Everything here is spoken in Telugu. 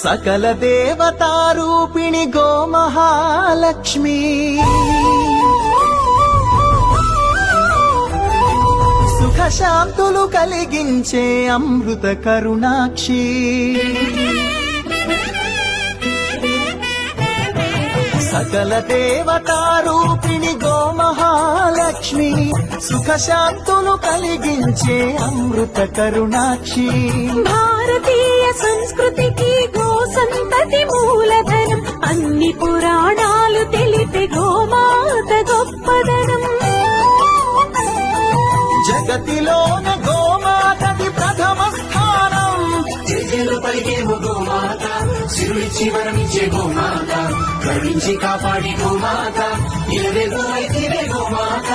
సకల దేవతారూపిణి గోమహాలక్ష్మి సుఖ శాంతులు కలిగించే అమృత కరుణాక్షి సకల దేవతారూపిణి గోమహాలక్ష్మి సుఖ శాంతులు కలిగించే అమృత కరుణాక్షి భారతీయ సంస్కృతికి గో సంతతి మూలధనం అన్ని పురాణాలు తెలిపే గోమాత గొప్పదనం జగతిలోన గోమాతది ప్రథమ స్థానం జయలు పలికేమో గోమాత సిరులిచ్చి వరమిచ్చే గోమాత కరుణించి కాపాడి గోమాత ఇలవే గోమాత